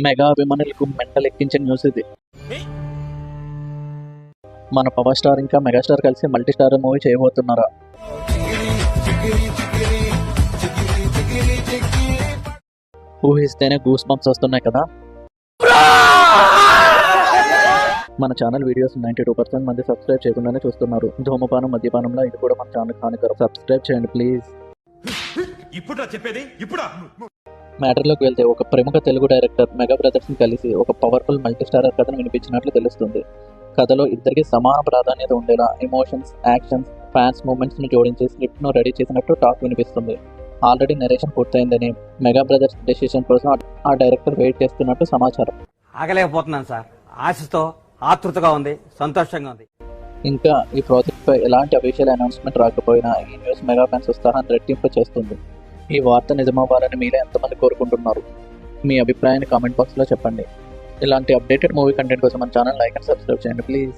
Mega అభిమానులకు mental ఎక్కించే news ఇది. మన పవర్ స్టార్ ఇంకా మెగాస్టార్ కలిసి మల్టీ స్టార్ మూవీ చేయబోతున్నారా? ఊహిస్తేనే గూస్ బంప్స్ వస్తున్నాయి కదా. మన ఛానల్ వీడియోస్ 92% మంది సబ్స్క్రైబ్ చేయకుండానే చూస్తున్నారు. ధూమపానం మద్యపానంలో ఇది కూడా మన ఛానల్ హానికరం. సబ్స్క్రైబ్ చేయండి ప్లీజ్. మ్యాటర్లోకి వెళ్తే ఒక ప్రముఖ తెలుగు డైరెక్టర్ మెగా బ్రదర్స్ని కలిసి ఒక పవర్ఫుల్ మల్టీ స్టారర్ కథను వినిపించినట్లు తెలుస్తుంది. కథలో ఇద్దరికి సమాన ప్రాధాన్యత ఉండేలా ఎమోషన్స్, యాక్షన్స్, ఫ్యాన్స్ మూమెంట్స్ని జోడించి స్క్రిప్ట్ను రెడీ చేసినట్టు టాక్ వినిపిస్తుంది. ఆల్రెడీ నెరేషన్ పూర్తయిందని, మెగా బ్రదర్స్ డెసిషన్ కోసం ఆ డైరెక్టర్ వెయిట్ చేస్తున్నట్టు సమాచారం. ఆగలేకపోతున్నాను సార్. ఆశతో ఆతృతగా ఉంది, సంతోషంగా ఉంది. ఇంకా ఈ ప్రాజెక్ట్పై ఎలాంటి అఫీషియల్ అనౌన్స్మెంట్ రాకపోయినా ఈ న్యూస్ మెగా ఫ్యాన్స్ ఉత్సాహాన్ని రెట్టింపు చేస్తుంది. ఈ వార్త నిజమవ్వాలని మీరే ఎంతమంది కోరుకుంటున్నారు? మీ అభిప్రాయాన్ని కామెంట్ బాక్స్లో చెప్పండి. ఇలాంటి అప్డేటెడ్ మూవీ కంటెంట్ కోసం మన ఛానల్ లైక్ అండ్ సబ్స్క్రైబ్ చేయండి ప్లీజ్.